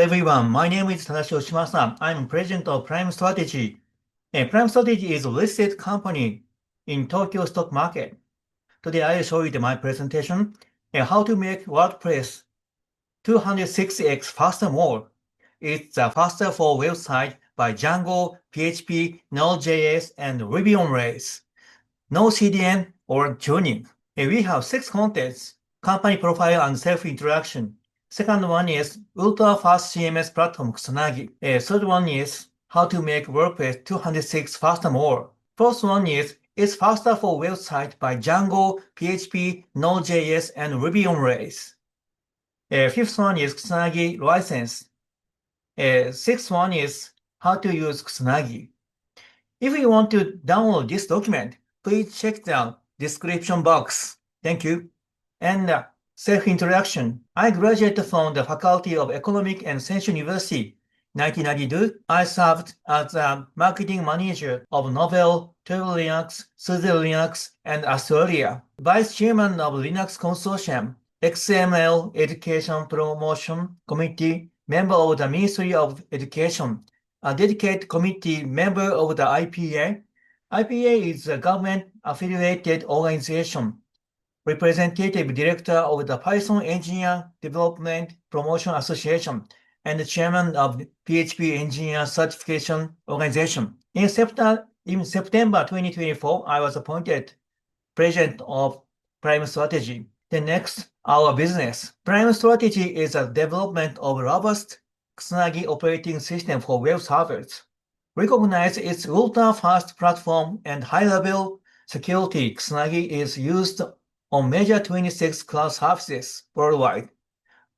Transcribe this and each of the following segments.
everyone, my name is Tadashi Oshimasa. I'm president of Prime Strategy. Prime Strategy is a listed company in Tokyo stock market. Today I will show you my presentation how to make WordPress 260x faster more. It's faster for website by Django, PHP, Node.js, and Ruby on Rails. No CDN or tuning. We have 6 contents: company profile and self-introduction. Second one is Ultra-fast CMS platform KUSANAGI. Third one is how to make WordPress 206 faster more. Fourth one is it's faster for website by Django, PHP, Node.js, and Ruby on Rails. Fifth one is KUSANAGI license. Sixth one is how to use KUSANAGI. If you want to download this document, please check the description box. Thank you. And self-introduction. I graduated from the Faculty of Economics and Senshu University. 1992, I served as a marketing manager of Novell, Turbo Linux, SUSE Linux, and Australia. Vice chairman of Linux Consortium, XML Education Promotion Committee, member of the Ministry of Education, a dedicated committee member of the IPA. IPA is a government-affiliated organization. Representative Director of the Python Engineer Development Promotion Association, and the Chairman of the PHP Engineer Certification Organization. In September 2024, I was appointed President of Prime Strategy. Then next, our business. Prime Strategy is a development of robust KUSANAGI operating system for web servers. Recognize its ultra-fast platform and high-level security. KUSANAGI is used on major 26 cloud services worldwide.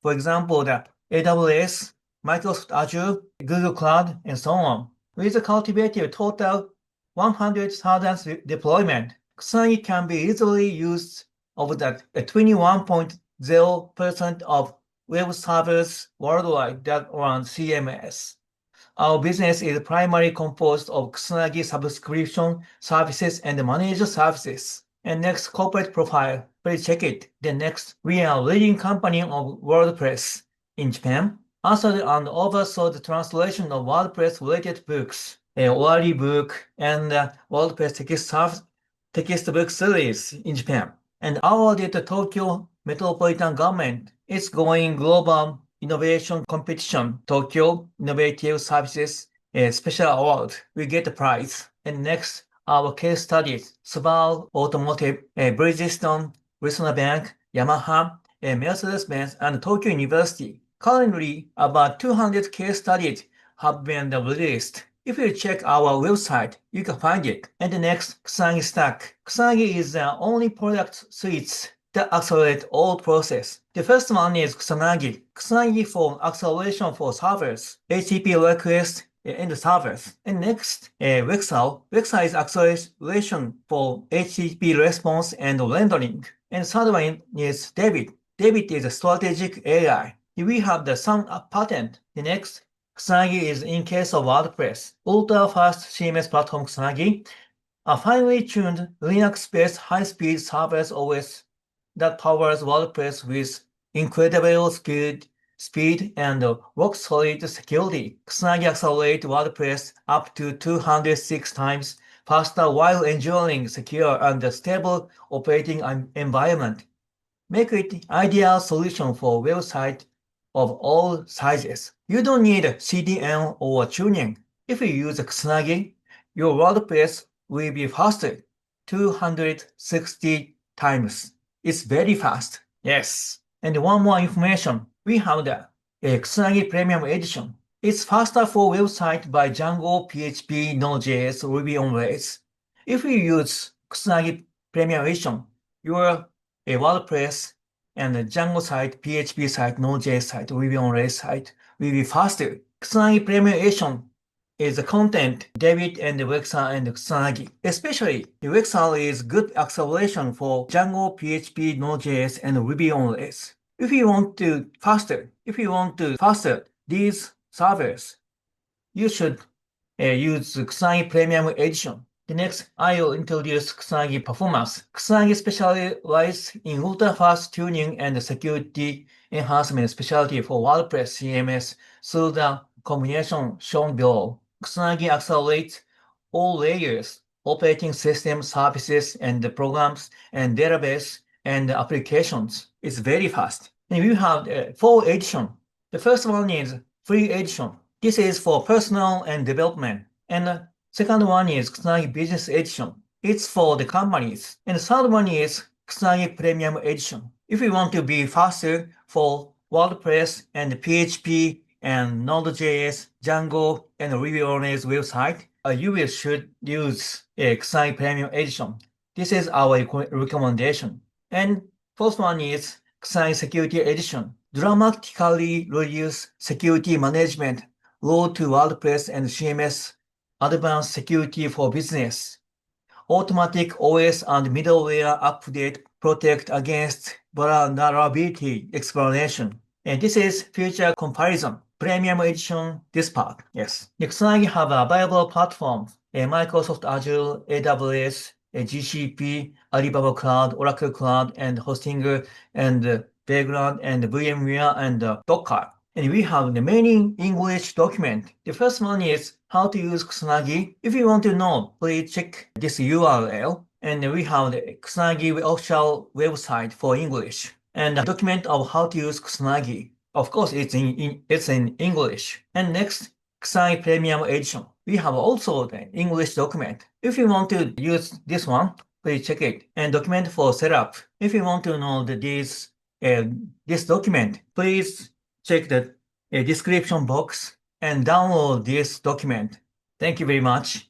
For example, the AWS, Microsoft Azure, Google Cloud, and so on. With a cultivated total 100,000 deployment, KUSANAGI can be easily used over the 21.0% of web servers worldwide that run CMS. Our business is primarily composed of KUSANAGI subscription services and managed services. And next, corporate profile. Please check it. Then next, we are a leading company of WordPress in Japan. Authored and oversaw the translation of WordPress-related books, Owari book, and WordPress textbook series in Japan. And awarded the Tokyo Metropolitan Government is going global innovation competition, Tokyo Innovative Services Special Award. We get the prize. And next, our case studies: Subaru Automotive, Bridgestone, Resona Bank, Yamaha, Mercedes-Benz, and Tokyo University. Currently, about 200 case studies have been released. If you check our website, you can find it. And the next, KUSANAGI Stack. KUSANAGI is the only product suite that accelerate all process. The first one is KUSANAGI. KUSANAGI for acceleration for servers, HTTP request, and the servers. And next, WEXAL. WEXAL is acceleration for HTTP response and rendering. And third one is David. David is a strategic AI. We have the some patent. The next, KUSANAGI is in case of WordPress. Ultra-fast CMS platform KUSANAGI, a finely tuned Linux-based high-speed serverless OS that powers WordPress with incredible speed and rock-solid security. KUSANAGI accelerates WordPress up to 206 times faster while ensuring secure and stable operating environment. Make it ideal solution for websites of all sizes. You don't need CDN or tuning. If you use KUSANAGI, your WordPress will be faster 260 times. It's very fast. Yes. And one more information. We have the KUSANAGI Premium Edition. It's faster for website by Django, PHP, Node.js, Ruby on Rails. If you use KUSANAGI Premium Edition, your WordPress and the Django site, PHP site, Node.js site, Ruby on Rails site will be faster. KUSANAGI Premium Edition is the content David and WEXAL and KUSANAGI. Especially, the WEXAL is good acceleration for Django, PHP, Node.js, and Ruby on Rails. If you want to faster these servers, you should use KUSANAGI Premium Edition. The next, I will introduce KUSANAGI performance. KUSANAGI specializes in ultra-fast tuning and security enhancement specialty for WordPress CMS through the combination shown below. KUSANAGI accelerates all layers, operating system, services, and programs, and database, and applications. It's very fast. And we have 4 editions. The first one is free edition. This is for personal and development. And the second one is KUSANAGI Business Edition. It's for the companies. And the third one is KUSANAGI Premium Edition. If you want to be faster for WordPress and PHP and Node.js, Django, and Ruby-on-Rails website, you should use KUSANAGI Premium Edition. This is our recommendation. And fourth one is KUSANAGI Security Edition. Dramatically reduce security management, load to WordPress and CMS, advanced security for business. Automatic OS and middleware update protect against vulnerability explanation. And this is feature comparison. Premium Edition, this part. Yes. KUSANAGI have available platforms, Microsoft Azure, AWS, GCP, Alibaba Cloud, Oracle Cloud, and Hostinger, and Background, and VMware, and Docker. And we have the many English document. The first one is how to use KUSANAGI. If you want to know, please check this URL. And we have the KUSANAGI official website for English. And a document of how to use KUSANAGI. Of course, it's in English. And next, KUSANAGI Premium Edition. We have also the English document. If you want to use this one, please check it. And document for setup. If you want to know this document, please check the description box and download this document. Thank you very much.